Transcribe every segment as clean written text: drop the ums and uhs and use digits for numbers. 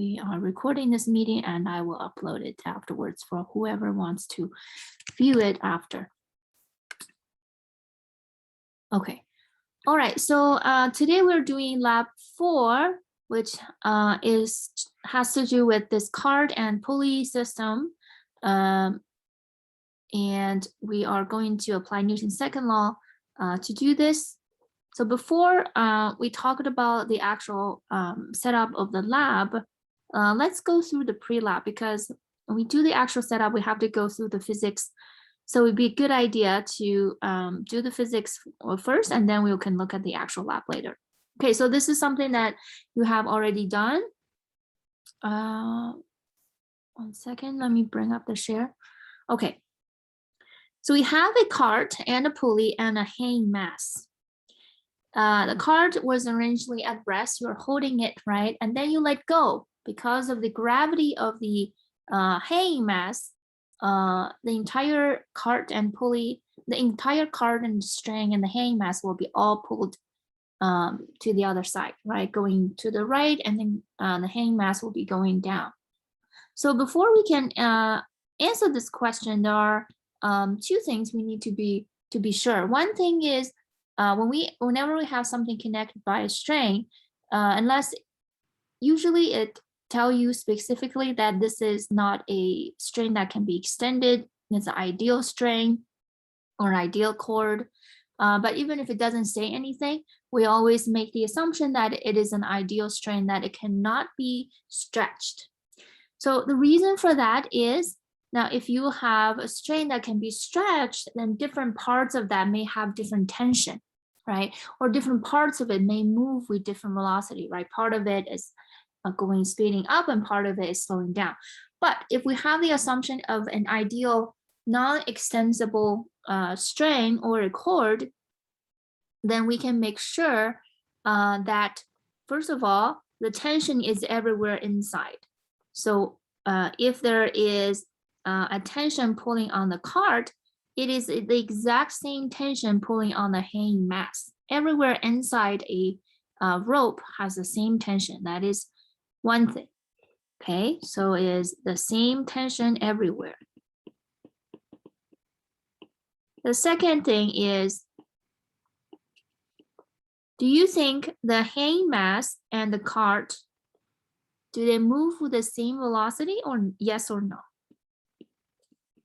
we are recording this meeting and I will upload it afterwards for whoever wants to view it after. Okay. All right. So today we're doing lab 4, which has to do with this cart and pulley system. And we are going to apply Newton's second law to do this. So before we talked about the actual setup of the lab, let's go through the pre-lab, because when we do the actual setup, we have to go through the physics. So it'd be a good idea to do the physics first, and then we can look at the actual lab later. Okay, so this is something that you have already done. 1 second, let me bring up the share. Okay, so we have a cart and a pulley and a hanging mass. The cart was originally at rest, you're holding it, right? And then you let go because of the gravity of the hanging mass. The entire cart and pulley, the entire cart and string and the hanging mass will be all pulled to the other side, right? Going to the right, and then the hanging mass will be going down. So before we can answer this question, there are 2 things we need to be sure. One thing is whenever we have something connected by a string, unless usually it tell you specifically that this is not a string that can be extended, it's an ideal string or an ideal cord. But even if it doesn't say anything, we always make the assumption that it is an ideal string, that it cannot be stretched. So the reason for that is, now if you have a string that can be stretched, then different parts of that may have different tension, right? Or different parts of it may move with different velocity, right? Part of it is speeding up and part of it is slowing down. But if we have the assumption of an ideal non-extensible string or a cord, then we can make sure that, first of all, the tension is everywhere inside. So if there is a tension pulling on the cart, it is the exact same tension pulling on the hanging mass. Everywhere inside a rope has the same tension. That is one thing. Okay, so it is the same tension everywhere. The second thing is, do you think the hanging mass and the cart, do they move with the same velocity, or yes or no?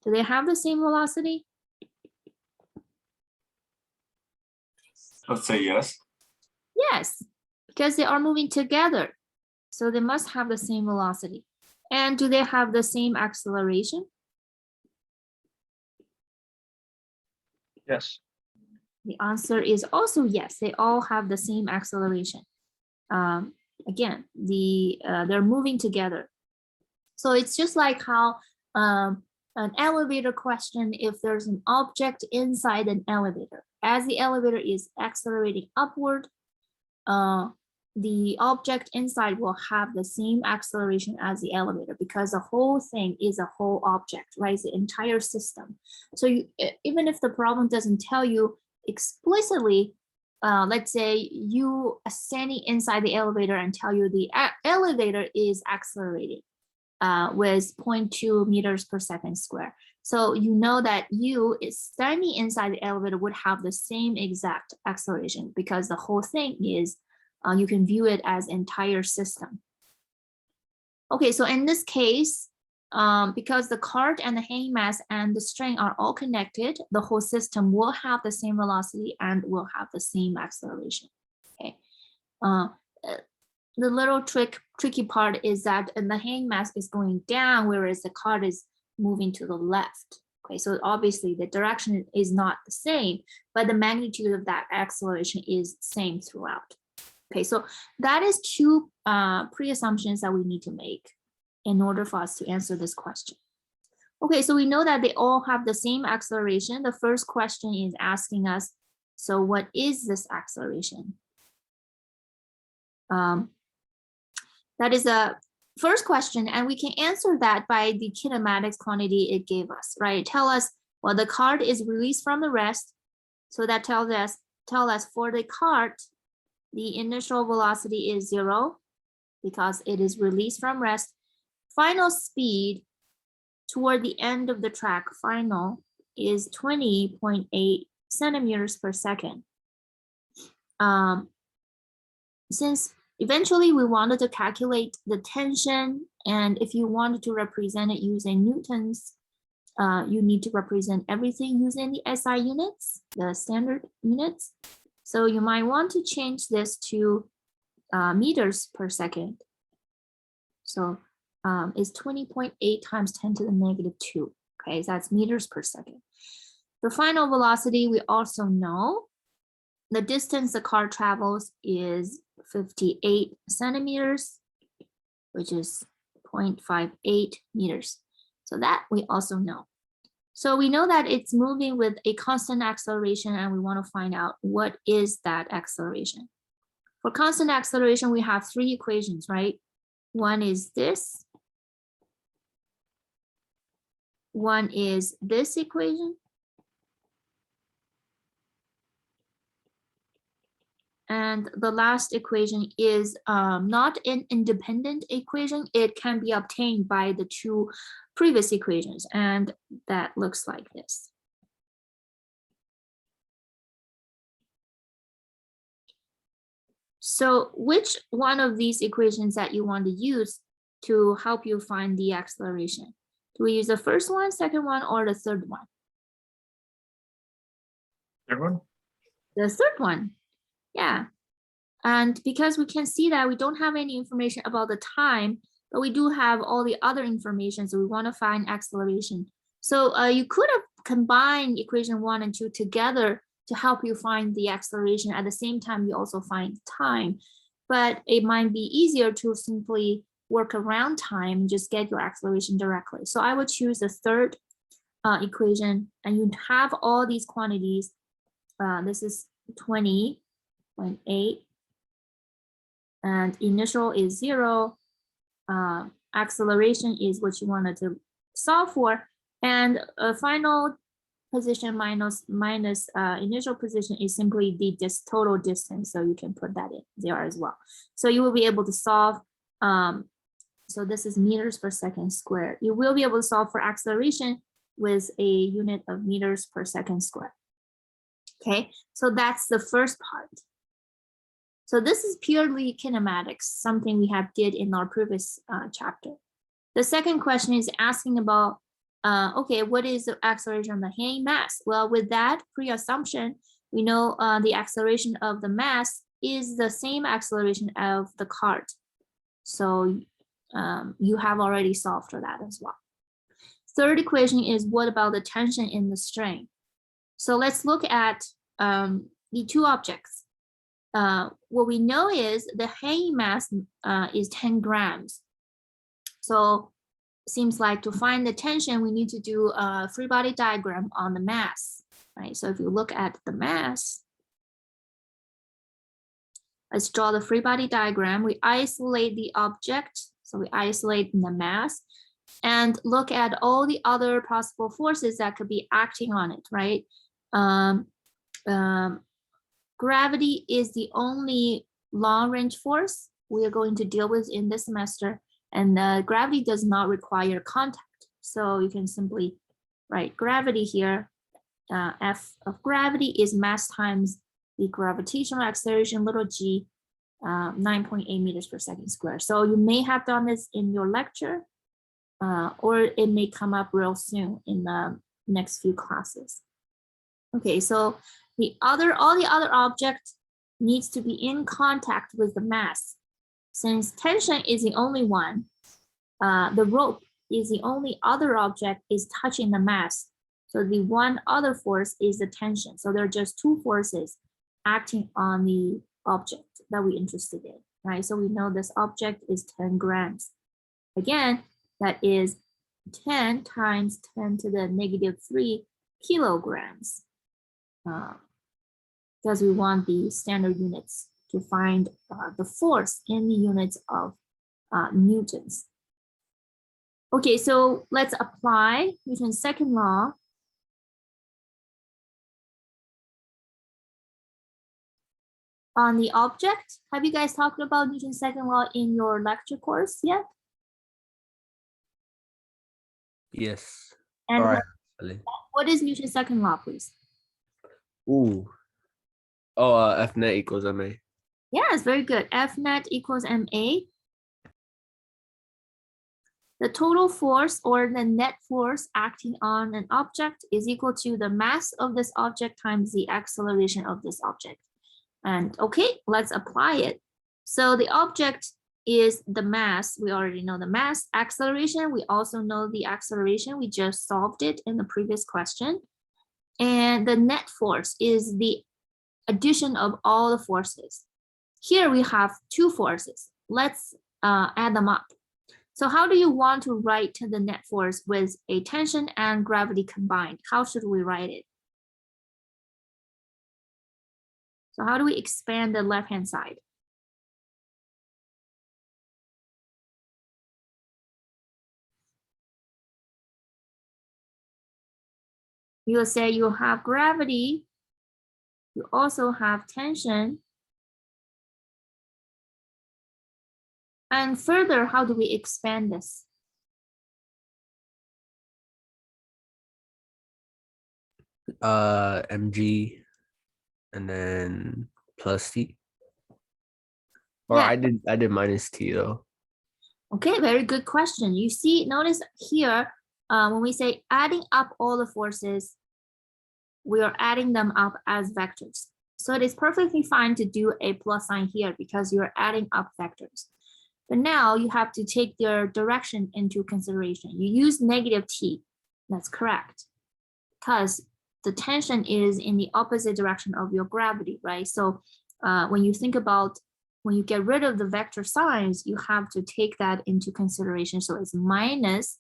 Do they have the same velocity? Let's say yes. Yes, because they are moving together. So they must have the same velocity. And do they have the same acceleration? Yes. The answer is also yes. They all have the same acceleration. Again, they're moving together. So it's just like how an elevator question, if there's an object inside an elevator, as the elevator is accelerating upward, the object inside will have the same acceleration as the elevator, because the whole thing is a whole object, right? It's the entire system. So even if the problem doesn't tell you explicitly, let's say you are standing inside the elevator and tell you the elevator is accelerating with 0.2 meters per second square. So you know that you standing inside the elevator would have the same exact acceleration, because the whole thing is, you can view it as entire system. Okay, so in this case, because the cart and the hanging mass and the string are all connected, the whole system will have the same velocity and will have the same acceleration. Okay, the little tricky part is that the hanging mass is going down, whereas the cart is moving to the left. Okay, so obviously the direction is not the same, but the magnitude of that acceleration is same throughout. Okay, so that is 2 pre-assumptions that we need to make in order for us to answer this question. Okay, so we know that they all have the same acceleration. The first question is asking us, so what is this acceleration? That is the first question, and we can answer that by the kinematics quantity it gave us, right? Tell us, well, the cart is released from the rest, so that tell us for the cart, the initial velocity is 0. because it is released from rest. Final speed toward the end of the track, final, is 20.8 centimeters per second. Since eventually we wanted to calculate the tension, and if you wanted to represent it using Newtons, you need to represent everything using the SI units, the standard units. So you might want to change this to meters per second. So it's 20.8 times 10 to the negative 2. Okay, so that's meters per second. The final velocity, we also know. The distance the car travels is 58 centimeters, which is 0.58 meters. So that we also know. So we know that it's moving with a constant acceleration, and we want to find out what is that acceleration. For constant acceleration, we have 3 equations, right? One is this. One is this equation. And the last equation is not an independent equation. It can be obtained by the 2 previous equations, and that looks like this. So which one of these equations that you want to use to help you find the acceleration? Do we use the first one, second one, or the third one? Third one? The third one. Yeah, and because we can see that we don't have any information about the time, but we do have all the other information, so we want to find acceleration. So you could have combined equation 1 and 2 together to help you find the acceleration. At the same time, you also find time, but it might be easier to simply work around time, just get your acceleration directly. So I would choose the third equation, and you have all these quantities. This is 20.8, and initial is 0. Acceleration is what you wanted to solve for, and final position minus initial position is simply the total distance, so you can put that in there as well. So you will be able to solve, so this is meters per second squared. You will be able to solve for acceleration with a unit of meters per second squared. Okay, so that's the first part. So this is purely kinematics, something we have did in our previous chapter. The second question is asking about, okay, what is the acceleration of the hanging mass? Well, with that pre-assumption, we know the acceleration of the mass is the same acceleration of the cart. So you have already solved for that as well. Third equation is what about the tension in the strain? So let's look at the 2 objects. What we know is the hanging mass is 10 grams. So it seems like to find the tension, we need to do a free body diagram on the mass, right? So if you look at the mass, let's draw the free body diagram. We isolate the object, so we isolate the mass, and look at all the other possible forces that could be acting on it, right? Gravity is the only long-range force we are going to deal with in this semester, and gravity does not require contact. So you can simply write gravity here. F of gravity is mass times the gravitational acceleration, little g, 9.8 meters per second squared. So you may have done this in your lecture, or it may come up real soon in the next few classes. Okay, so all the other objects needs to be in contact with the mass. Since tension is the only one, the rope is the only other object is touching the mass. So the one other force is the tension. So there are just 2 forces acting on the object that we're interested in, right? So we know this object is 10 grams. Again, that is 10 times 10 to the negative 3 kilograms. Because we want the standard units to find the force in the units of newtons. Okay, so let's apply Newton's second law. on the object. Have you guys talked about Newton's second law in your lecture course yet? Yes. And All right. Actually. what is Newton's second law, please? Ooh. Oh, F net equals ma. Yes, very good. F net equals ma. The total force or the net force acting on an object is equal to the mass of this object times the acceleration of this object. And okay, let's apply it. So the object is the mass. We already know the mass. Acceleration, we also know the acceleration. We just solved it in the previous question. And the net force is the addition of all the forces. Here we have two forces. Let's add them up. So how do you want to write the net force with a tension and gravity combined? How should we write it? So how do we expand the left-hand side? You will say you have gravity, you also have tension. And further, how do we expand this? Mg and then plus t. Or Yeah. I did minus t though. Okay, very good question. You see, notice here, when we say adding up all the forces, we are adding them up as vectors. So it is perfectly fine to do a plus sign here because you're adding up vectors. But now you have to take their direction into consideration. You use negative t. That's correct. Because the tension is in the opposite direction of your gravity, right? So when you think about when you get rid of the vector signs, you have to take that into consideration. So it's minus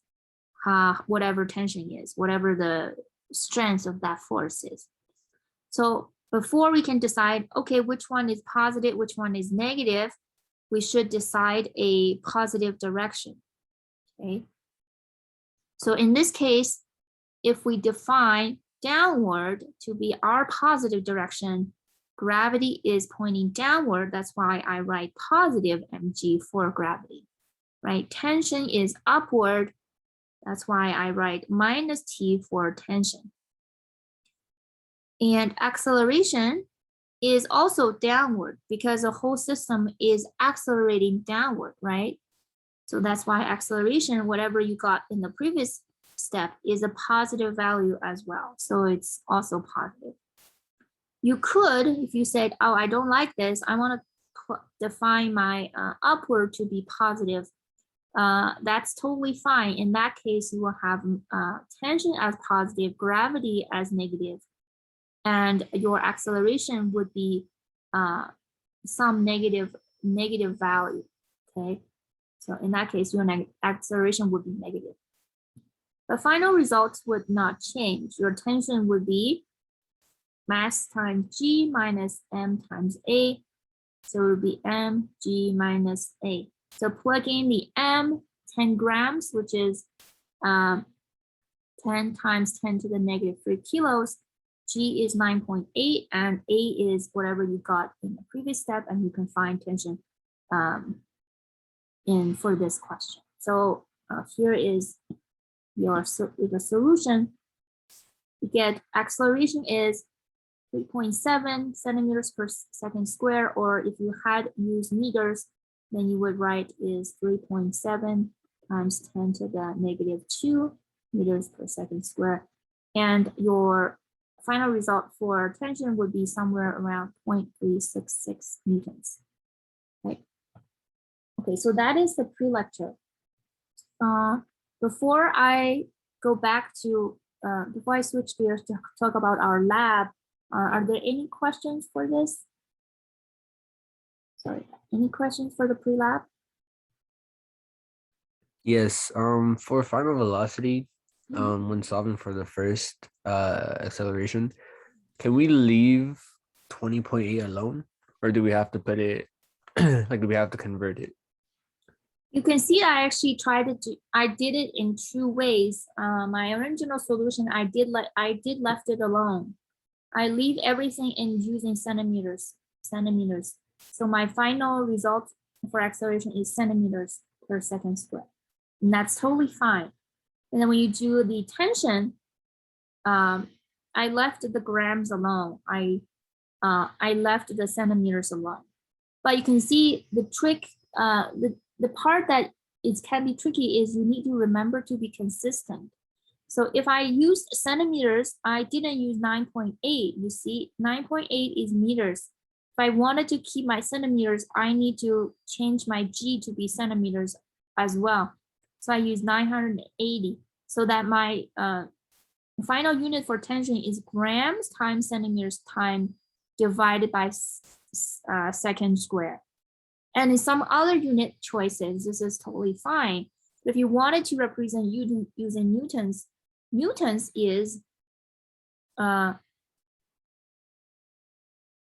whatever tension is, whatever the strength of that force is. So before we can decide, okay, which one is positive, which one is negative, we should decide a positive direction, okay? So in this case, if we define downward to be our positive direction, gravity is pointing downward. That's why I write positive mg for gravity, right? Tension is upward. That's why I write minus t for tension. And acceleration is also downward because the whole system is accelerating downward, right? So that's why acceleration, whatever you got in the previous step, is a positive value as well. So it's also positive. You could, if you said, oh, I don't like this, I want to define my upward to be positive. That's totally fine. In that case, you will have tension as positive, gravity as negative, and your acceleration would be some negative value, okay? So in that case, your acceleration would be negative. The final results would not change. Your tension would be mass times g minus m times a. So it would be mg minus a. So plug in the m, 10 grams, which is 10 times 10 to the negative 3 kilos. G is 9.8 and A is whatever you got in the previous step, and you can find tension for this question. So here is the solution. You get acceleration is 3.7 centimeters per second square, or if you had used meters, then you would write is 3.7 times 10 to the negative 2 meters per second square. And your final result for tension would be somewhere around 0.366 newtons. Okay. Okay, so that is the pre-lecture. Before I go back to, before I switch gears to talk about our lab, are there any questions for this? Sorry, any questions for the pre-lab? Yes. For final velocity, when solving for the first acceleration, can we leave 20.8 alone, or do we have to put it like do we have to convert it? You can see I actually I did it in two ways. My original solution, I did left it alone. I leave everything in using centimeters. centimeters. So my final result for acceleration is centimeters per second squared. And that's totally fine. And then when you do the tension, I left the grams alone. I left the centimeters alone. But you can see the trick, the part that it can be tricky is you need to remember to be consistent. So if I used centimeters, I didn't use 9.8. You see, 9.8 is meters. If I wanted to keep my centimeters, I need to change my G to be centimeters as well. So I use 980 so that my final unit for tension is grams times centimeters time divided by second square. And in some other unit choices, this is totally fine. But if you wanted to represent using newtons, newtons is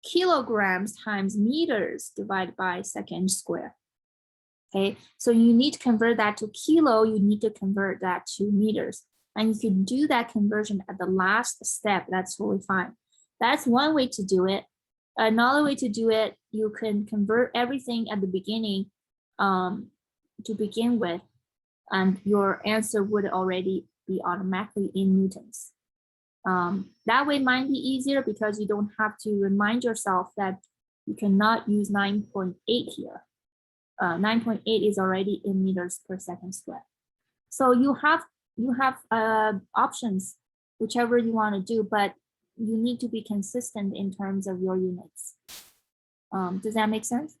kilograms times meters divided by second square. Okay, so you need to convert that to kilo, you need to convert that to meters. And you can do that conversion at the last step, that's totally fine. That's one way to do it. Another way to do it, you can convert everything at the beginning to begin with, and your answer would already be automatically in newtons. That way might be easier because you don't have to remind yourself that you cannot use 9.8 here. 9.8 is already in meters per second squared. So you have options, whichever you want to do, but you need to be consistent in terms of your units. Does that make sense?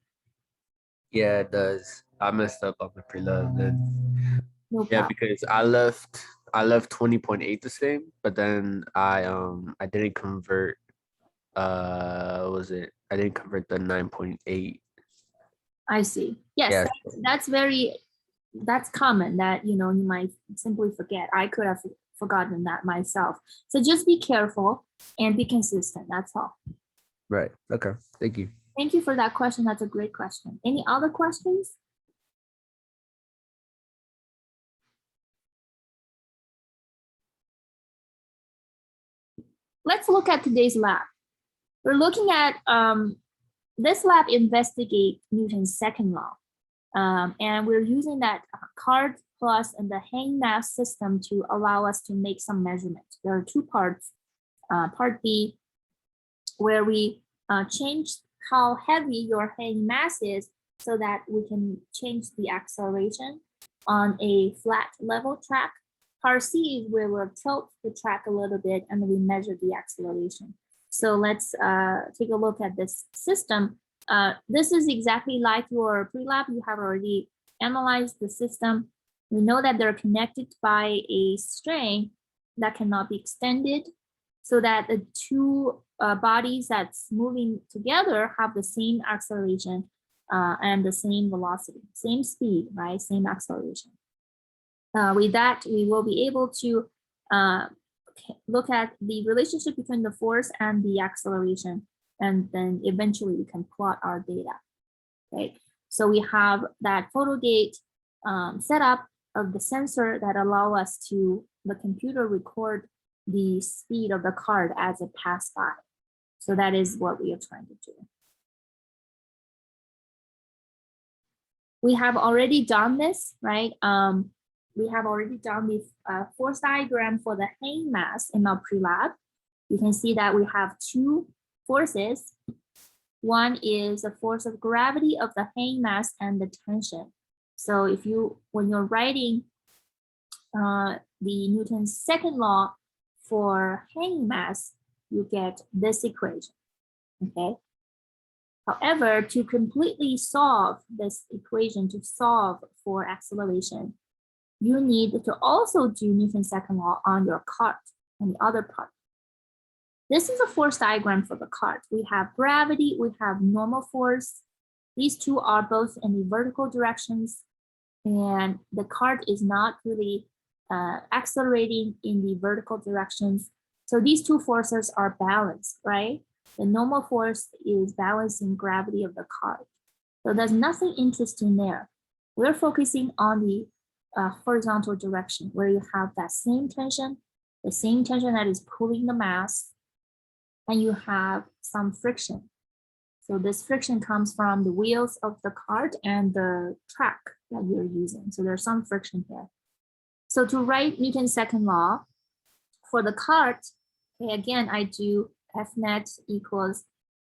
Yeah, it does. I messed up on the pre-love then. No Yeah, problem. because I left 20.8 the same, but then I didn't convert was it? I didn't convert the 9.8. I see. Yes, Yeah. that's common that you might simply forget. I could have forgotten that myself. So just be careful and be consistent. That's all. Right. Okay. Thank you. Thank you for that question. That's a great question. Any other questions? Let's look at today's lab. We're looking at this lab investigate Newton's second law. And we're using that card plus and the hang mass system to allow us to make some measurements. There are two parts. Part B, where we change how heavy your hang mass is so that we can change the acceleration on a flat level track. Part C is where we'll tilt the track a little bit and we measure the acceleration. So let's take a look at this system. This is exactly like your pre-lab. You have already analyzed the system. We know that they're connected by a string that cannot be extended so that the two bodies that's moving together have the same acceleration and the same velocity, same speed, right? Same acceleration. With that, we will be able to look at the relationship between the force and the acceleration, and then eventually we can plot our data. Okay, so we have that photo gate setup of the sensor that allow us to the computer record the speed of the card as it passed by. So that is what we are trying to do. We have already done this, right? We have already done the force diagram for the hang mass in our pre-lab. You can see that we have two forces. One is the force of gravity of the hang mass and the tension. So if when you're writing the Newton's second law for hanging mass, you get this equation, okay? However, to completely solve this equation, to solve for acceleration, you need to also do Newton's second law on your cart, on the other part. This is a force diagram for the cart. We have gravity, we have normal force. These two are both in the vertical directions, and the cart is not really accelerating in the vertical directions. So these two forces are balanced, right? The normal force is balancing gravity of the cart. So there's nothing interesting there. We're focusing on the horizontal direction where you have that same tension, the same tension that is pulling the mass, and you have some friction. So this friction comes from the wheels of the cart and the track that you're using. So there's some friction here. So to write Newton's second law for the cart, okay, again, I do F net equals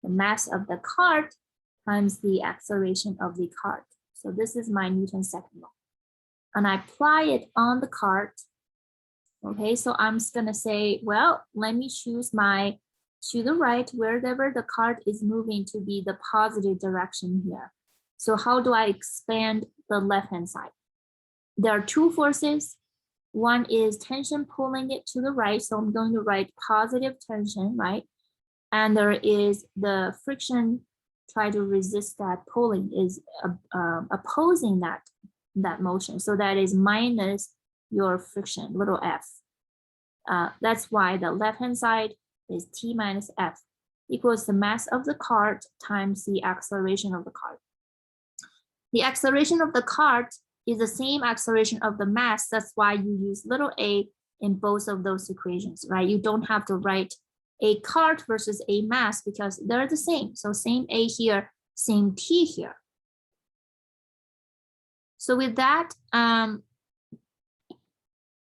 the mass of the cart times the acceleration of the cart. So this is my Newton's second law. And I apply it on the cart. Okay, so I'm just gonna say, well, let me choose my to the right, wherever the cart is moving to be the positive direction here. So how do I expand the left-hand side? There are two forces. One is tension pulling it to the right. So I'm going to write positive tension, right? And there is the friction try to resist that pulling is opposing that motion. So that is minus your friction, little f. That's why the left-hand side is T minus F equals the mass of the cart times the acceleration of the cart. The acceleration of the cart is the same acceleration of the mass. That's why you use little a in both of those equations, right? You don't have to write a cart versus a mass because they're the same. So same a here, same t here. So with that,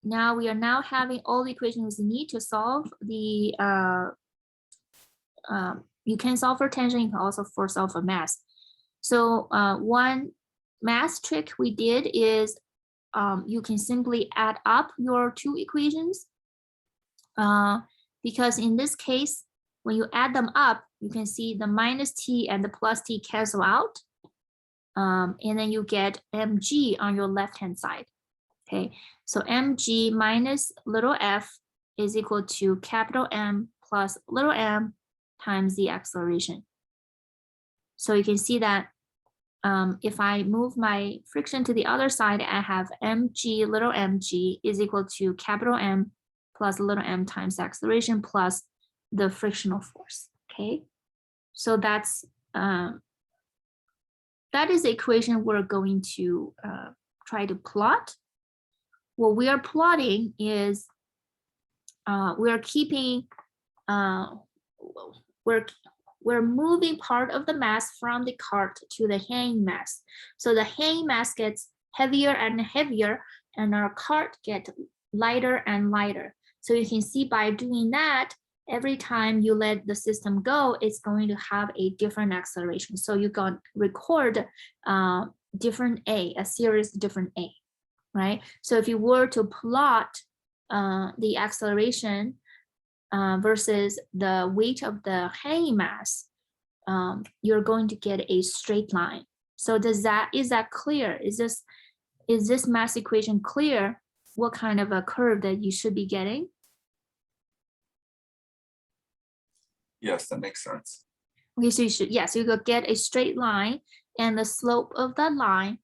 now we are now having all the equations we need to solve the, you can solve for tension, you can also solve for mass. So one math trick we did is you can simply add up your two equations because in this case, when you add them up, you can see the minus t and the plus t cancel out. And then you get mg on your left-hand side. Okay, so mg minus little f is equal to capital M plus little m times the acceleration. So you can see that if I move my friction to the other side, I have mg little mg is equal to capital M plus little m times the acceleration plus the frictional force. Okay, so that is the equation we're going to try to plot. What we are plotting is we are keeping we're moving part of the mass from the cart to the hanging mass. So the hanging mass gets heavier and heavier, and our cart gets lighter and lighter. So you can see by doing that, every time you let the system go, it's going to have a different acceleration. So you can record different a series different a, right? So if you were to plot the acceleration versus the weight of the hanging mass, you're going to get a straight line. So is that clear? Is this mass equation clear? What kind of a curve that you should be getting? Yes, that makes sense. Okay, so you could get a straight line, and the slope of that line,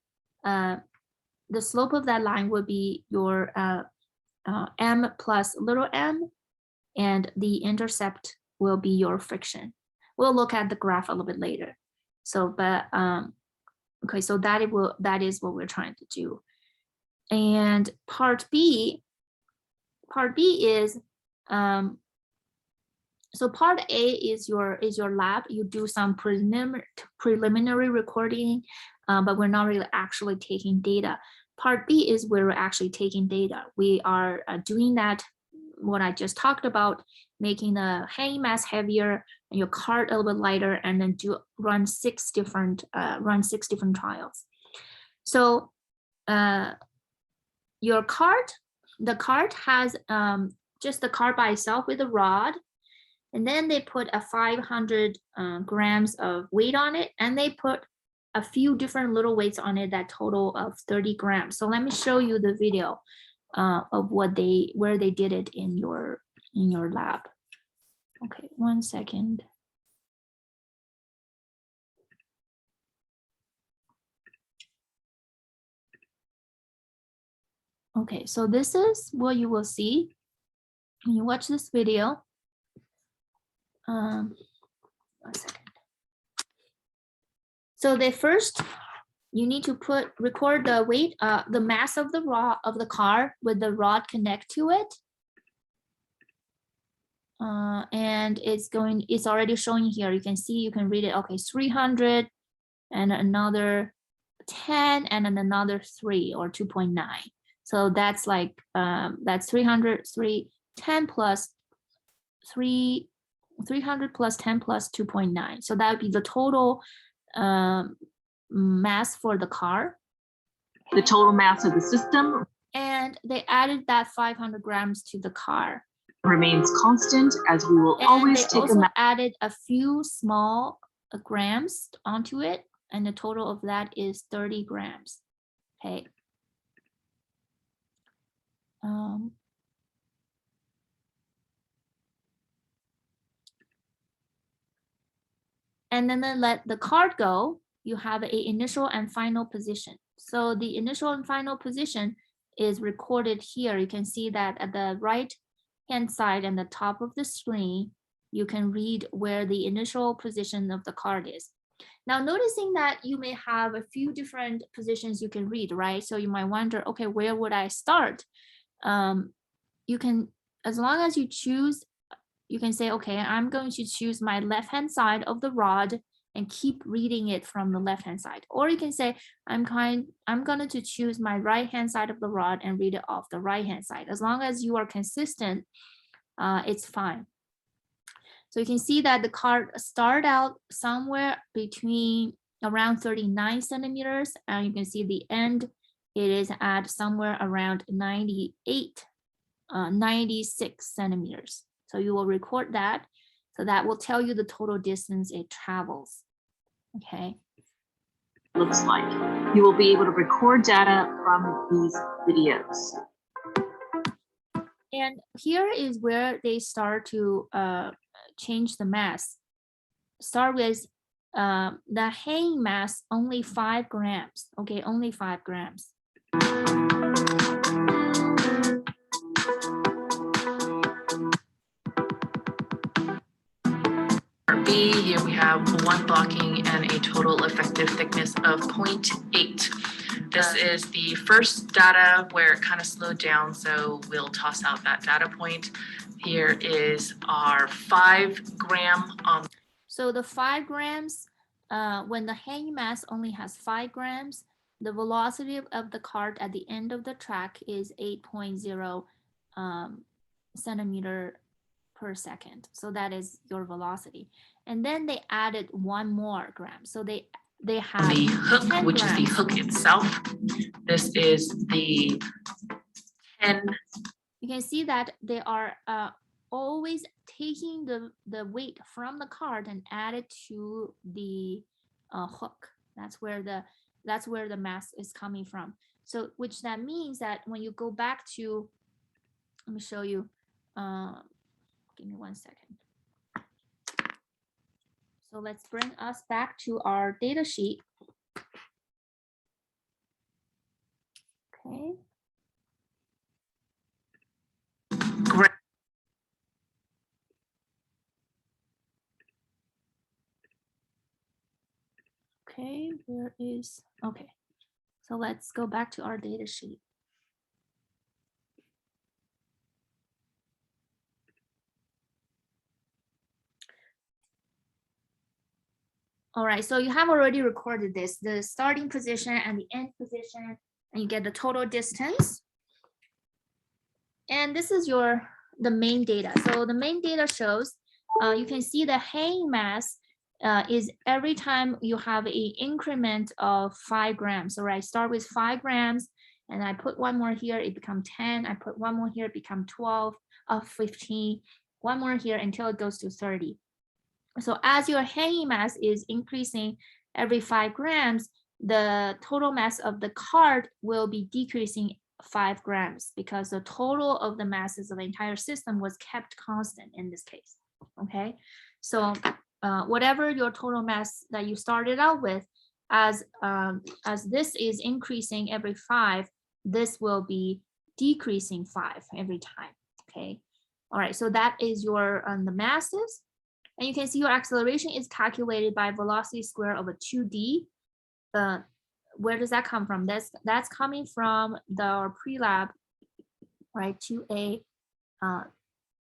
will be your m plus little m, and the intercept will be your friction. We'll look at the graph a little bit later. So, but okay, so that is what we're trying to do. And part B is so part A is your lab. You do some preliminary recording, but we're not really actually taking data. Part B is where we're actually taking data. We are doing that, what I just talked about, making the hanging mass heavier and your cart a little bit lighter, and then run six different trials. So your cart, the cart has just the cart by itself with a rod, and then they put a 500 grams of weight on it, and they put a few different little weights on it that total of 30 grams. So let me show you the video of where they did it in your lab. Okay, 1 second. Okay, so this is what you will see when you watch this video. 1 second. So you need to record the weight, the mass of the car with the rod connect to it. and it's already showing here. You can see, you can read it. Okay, 300 and another 10 and then another 3 or 2.9. So that's like, that's 10 plus 300 plus 10 plus 2.9. So that would be the total mass for the car. The total mass of the system And they added that 500 grams to the car. remains constant, as we will And always they take also a added a few small grams onto it, and the total of that is 30 grams. Okay. And then let the card go. You have a initial and final position. So the initial and final position is recorded here. You can see that at the right hand side and the top of the screen, you can read where the initial position of the card is. Now, noticing that you may have a few different positions you can read, right? So you might wonder, okay, where would I start? You can, as long as you choose, you can say, okay, I'm going to choose my left-hand side of the rod and keep reading it from the left-hand side. Or you can say, I'm going to choose my right-hand side of the rod and read it off the right-hand side. As long as you are consistent, it's fine. So you can see that the card start out somewhere between around 39 centimeters, and you can see the end, it is at somewhere around 96 centimeters. So you will record that. So that will tell you the total distance it travels. Okay. looks like. You will be able to record data from these videos. And here is where they start to change the mass. Start with the hanging mass, only 5 grams. Okay, only 5 grams. B, here we have one blocking and a total effective thickness of 0.8. This is the first data where it kind of slowed down, so we'll toss out that data point. Here is our 5 gram. So the 5 grams, when the hanging mass only has 5 grams, the velocity of the cart at the end of the track is 8.0 centimeter per second. So that is your velocity. And then they added 1 more gram. So they have the hook, 10 which grams. is the hook itself. This is the 10. You can see that they are always taking the weight from the cart and add it to the hook. That's where the mass is coming from. So which that means that when you go back to, let me show you, give me 1 second. So let's bring us back to our data sheet. Okay. Great. Okay, where is, okay. So let's go back to our data sheet. All right, so you have already recorded this, the starting position and the end position, and you get the total distance. And this is the main data. So the main data shows, you can see the hanging mass is every time you have an increment of 5 grams. So I start with 5 grams, and I put 1 more here, it becomes 10. I put 1 more here, it becomes 12, 15, 1 more here until it goes to 30. So as your hanging mass is increasing every 5 grams, the total mass of the cart will be decreasing 5 grams because the total of the masses of the entire system was kept constant in this case. Okay, so whatever your total mass that you started out with, as this is increasing every 5, this will be decreasing 5 every time. Okay, all right, so that is your the masses. And you can see your acceleration is calculated by velocity square over 2d. Where does that come from? That's coming from the pre-lab, right? 2a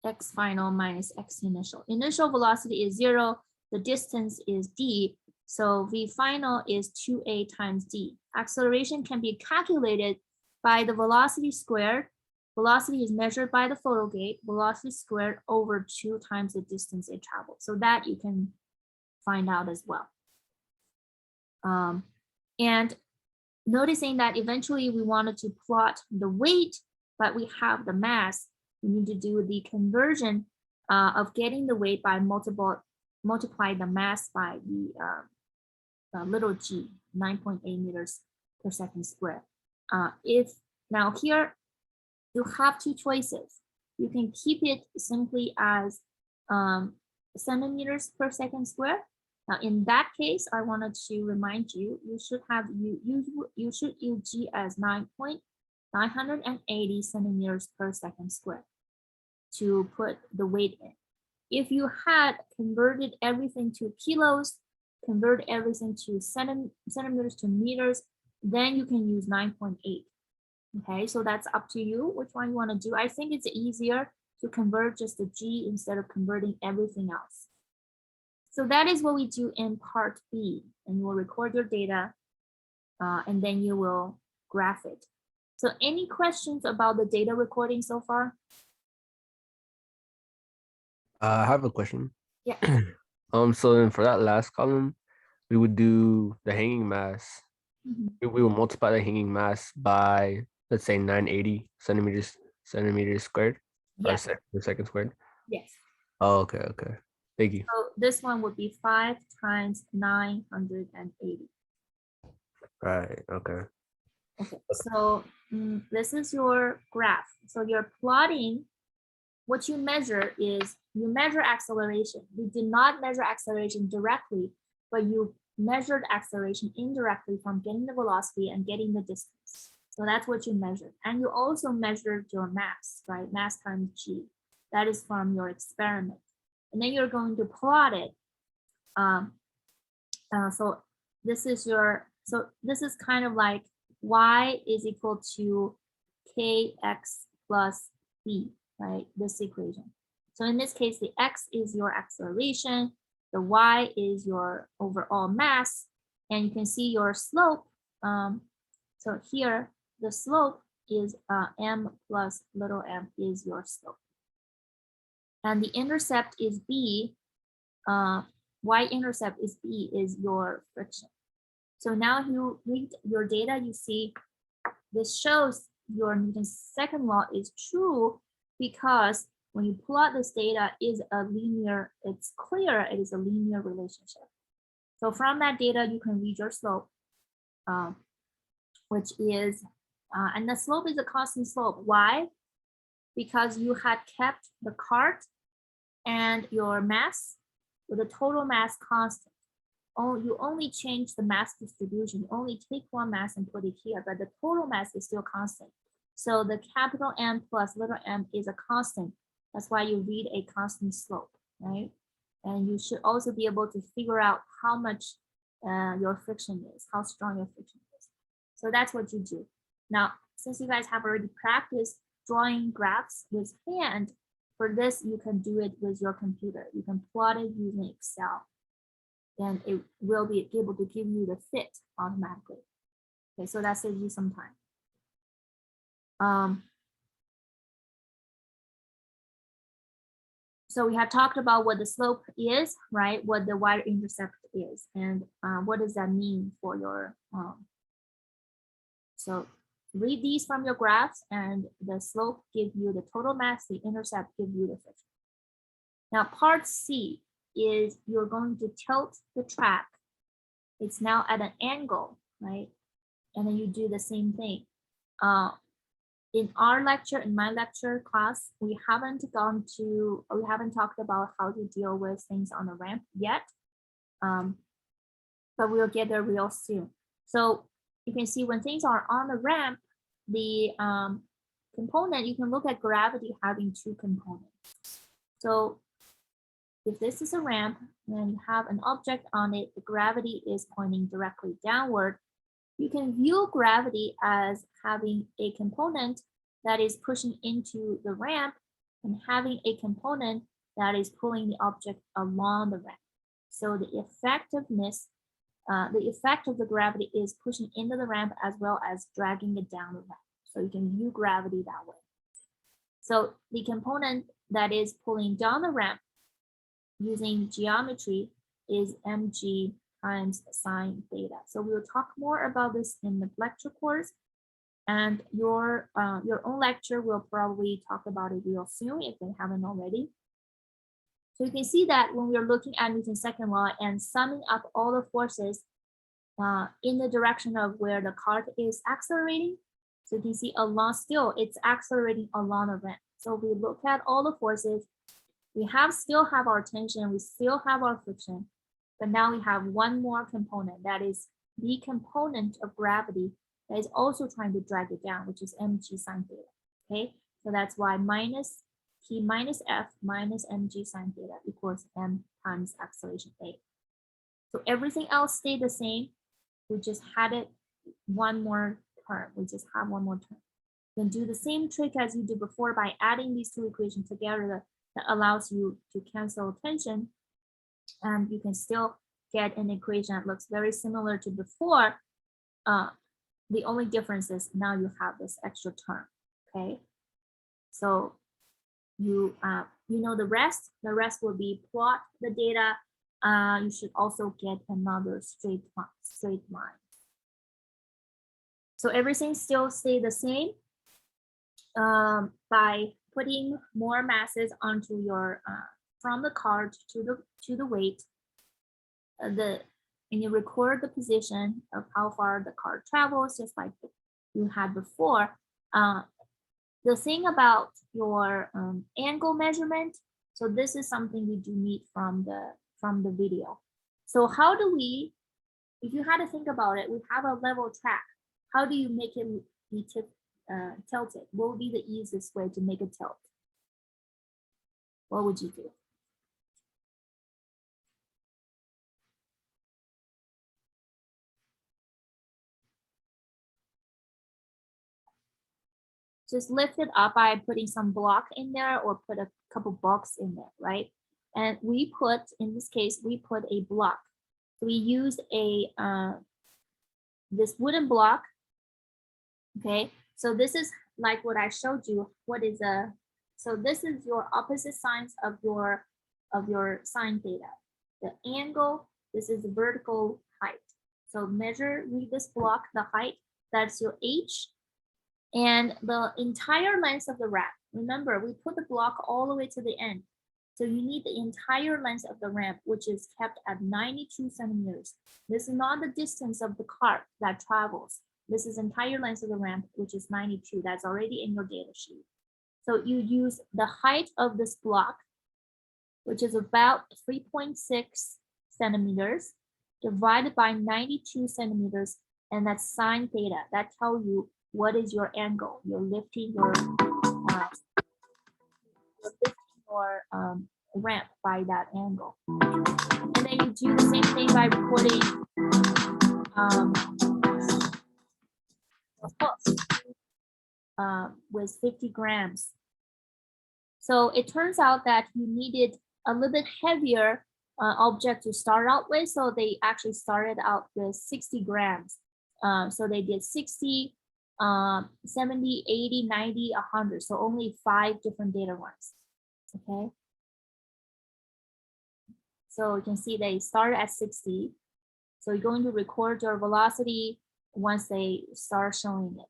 x final minus x initial. Initial velocity is 0. The distance is d. So v final is 2a times d. Acceleration can be calculated by the velocity squared. Velocity is measured by the photo gate. Velocity squared over 2 times the distance it traveled. So that you can find out as well. And noticing that eventually we wanted to plot the weight, but we have the mass. We need to do the conversion of getting the weight by multiply the mass by the little g, 9.8 meters per second squared. Now here you have two choices. You can keep it simply as centimeters per second squared. Now in that case, I wanted to remind you, you should use g as 9.980 centimeters per second squared to put the weight in. If you had converted everything to kilos, convert everything to centimeters to meters, then you can use 9.8. Okay, so that's up to you which one you want to do. I think it's easier to convert just the g instead of converting everything else. So that is what we do in part B, and you will record your data and then you will graph it. So any questions about the data recording so far? I have a question. Yeah. So then for that last column, we would do the hanging mass. Mhm. We will multiply the hanging mass by, let's say, 980 centimeters squared, or Yes. per second squared. Yes. Oh, okay. Thank you. So this one would be 5 times 980. Right. Okay. Okay, so this is your graph. So you're plotting. What you measure is you measure acceleration. You did not measure acceleration directly, but you measured acceleration indirectly from getting the velocity and getting the distance. So that's what you measured. And you also measured your mass, right? Mass times g. That is from your experiment. And then you're going to plot it. So this is kind of like y is equal to kx plus b, right? This equation. So in this case, the x is your acceleration, the y is your overall mass, and you can see your slope. So here, the slope is m plus little m is your slope. And the intercept is b, y-intercept is b, is your friction. So now if you read your data, you see this shows your Newton's second law is true because when you plot this data, it's clear it is a linear relationship. So from that data, you can read your slope, which is, and the slope is a constant slope. Why? Because you had kept the cart and your mass with the total mass constant. You only change the mass distribution. You only take one mass and put it here, but the total mass is still constant. So the capital M plus little m is a constant. That's why you read a constant slope, right? And you should also be able to figure out how much your friction is, how strong your friction is. So that's what you do. Now, since you guys have already practiced drawing graphs with hand, for this, you can do it with your computer. You can plot it using Excel. Then it will be able to give you the fit automatically. Okay, so that saves you some time. So we have talked about what the slope is, right? What the y-intercept is, and what does that mean for your, so read these from your graphs, and the slope gives you the total mass, the intercept gives you the friction. Now part C is you're going to tilt the track. It's now at an angle, right? And then you do the same thing. In our lecture, in my lecture class, we haven't talked about how to deal with things on the ramp yet, but we'll get there real soon. So you can see when things are on the ramp, the component, you can look at gravity having two components. So if this is a ramp and you have an object on it, the gravity is pointing directly downward. You can view gravity as having a component that is pushing into the ramp and having a component that is pulling the object along the ramp. So the effectiveness, the effect of the gravity is pushing into the ramp as well as dragging it down the ramp. So you can view gravity that way. So the component that is pulling down the ramp using geometry is mg times sine theta. So we'll talk more about this in the lecture course, and your own lecture will probably talk about it real soon if they haven't already. So you can see that when we're looking at Newton's second law and summing up all the forces in the direction of where the cart is accelerating, so you can see along still it's accelerating along the ramp. So we look at all the forces, we still have our tension, we still have our friction, but now we have one more component that is the component of gravity that is also trying to drag it down, which is mg sine theta. Okay, so that's why minus T minus F minus mg sine theta equals m times acceleration A. So everything else stayed the same. We just had it one more term. We just have one more term. Then do the same trick as you did before by adding these two equations together that allows you to cancel tension. And you can still get an equation that looks very similar to before. The only difference is now you have this extra term. Okay, so you know the rest will be plot the data. You should also get another straight line. So everything still stay the same by putting more masses onto your from the cart to the weight. And you record the position of how far the cart travels, just like you had before. The thing about your angle measurement, so this is something we do need from the video. So how do we, if you had to think about it, we have a level track. How do you make it be tilted? What would be the easiest way to make it tilt? What would you do? Just lift it up by putting some block in there or put a couple blocks in there, right? And we put, in this case, we put a block. So we used a this wooden block. Okay, so this is like what I showed you. What is a, so this is your opposite sides of your sine theta. The angle, this is the vertical height. So measure with this block the height, that's your h. And the entire length of the ramp, remember, we put the block all the way to the end. So you need the entire length of the ramp, which is kept at 92 centimeters. This is not the distance of the cart that travels. This is entire length of the ramp, which is 92. That's already in your data sheet. So you use the height of this block, which is about 3.6 centimeters, divided by 92 centimeters, and that's sine theta. That tells you what is your angle. You're lifting your ramp by that angle. And then you do the same thing by recording with 50 grams. So it turns out that you needed a little bit heavier object to start out with. So they actually started out with 60 grams. So they did 60, 70, 80, 90, 100. So only 5 different data ones. Okay. So you can see they start at 60. So you're going to record your velocity once they start showing it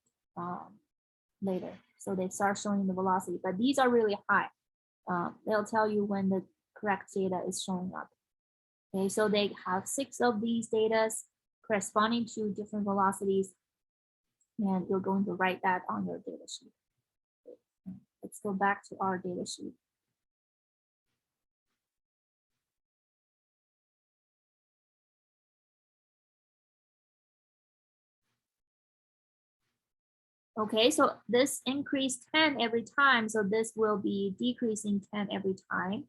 later. So they start showing the velocity, but these are really high. They'll tell you when the correct data is showing up. Okay, so they have 6 of these data corresponding to different velocities, and you're going to write that on your data sheet. Let's go back to our data sheet. Okay, so this increased 10 every time, so this will be decreasing 10 every time.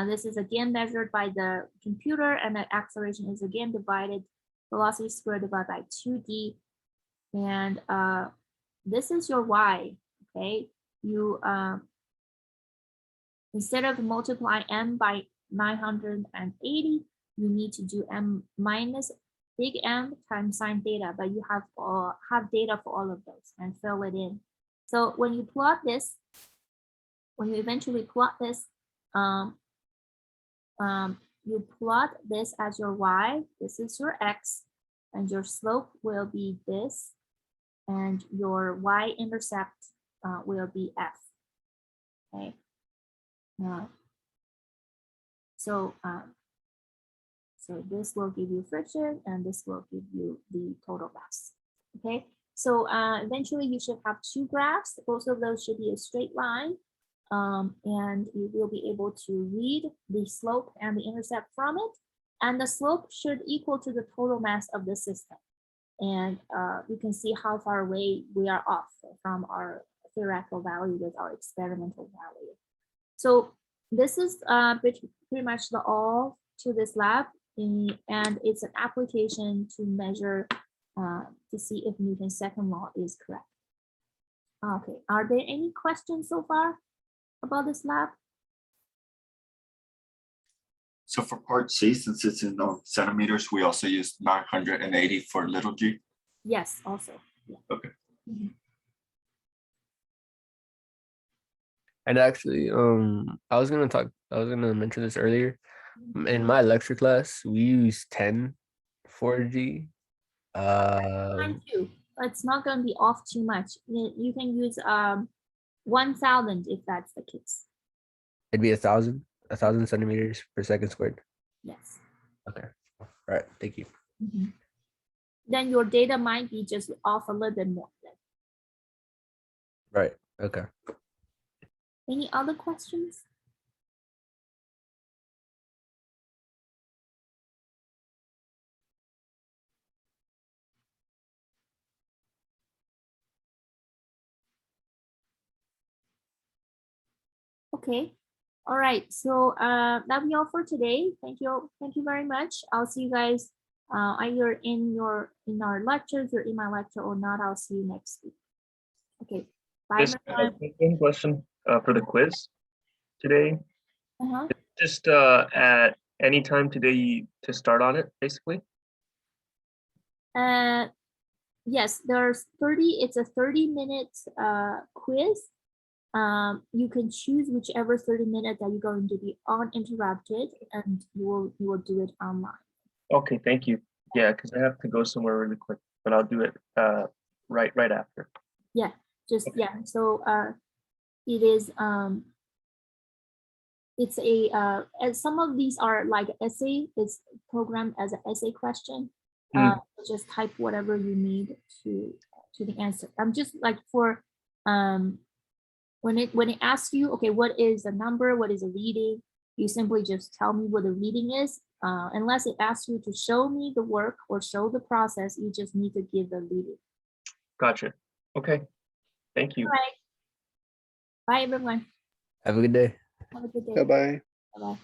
This is again measured by the computer, and the acceleration is again divided, velocity squared divided by 2d. And this is your y, okay? You instead of multiply m by 980, you need to do m minus big M times sine theta, but you have data for all of those and fill it in. So when you plot this, when you eventually plot this, you plot this as your y, this is your x, and your slope will be this, and your y-intercept will be f. Okay. So this will give you friction, and this will give you the total mass. Okay. So eventually you should have two graphs. Both of those should be a straight line. And you will be able to read the slope and the intercept from it. And the slope should equal to the total mass of the system. And you can see how far away we are off from our theoretical value with our experimental value. So this is pretty much the all to this lab. And it's an application to measure, to see if Newton's second law is correct. Okay, are there any questions so far about this lab? So for part C, since it's in centimeters, we also use 980 for little g. Yes, also. Yeah. Okay. Mhm. And actually, I was gonna mention this earlier. In my lecture class, we use 10 for G. Mine too. It's not going to be off too much. You can use 1,000 if that's the case. It'd be 1,000 centimeters per second squared. Yes. Okay. All right. Thank you. Mhm. Then your data might be just off a little bit more. Then. Right. Okay. Any other questions? Okay. All right. So that'll be all for today. Thank you. Thank you very much. I'll see you guys either in our lectures or in my lecture or not. I'll see you next week. Okay. Bye. Just one question for the quiz today. Uh-huh. Just at any time today to start on it, basically. Yes, there's 30. It's a 30-minute quiz. You can choose whichever 30 minutes that you're going to be uninterrupted, and you will do it online. Okay, thank you. Yeah, because I have to go somewhere really quick, but I'll do it right after. Yeah, just Okay. yeah. So it is it's a and some of these are like essay. It's programmed as an essay question. Just type whatever you need to the answer. I'm just like for when it asks you, okay, what is a number, what is a reading, you simply just tell me what the reading is. Unless it asks you to show me the work or show the process, you just need to give the reading. Gotcha. Okay. Thank you. All right. Bye, everyone. Have a good day. Have a good day. Bye-bye. Bye-bye.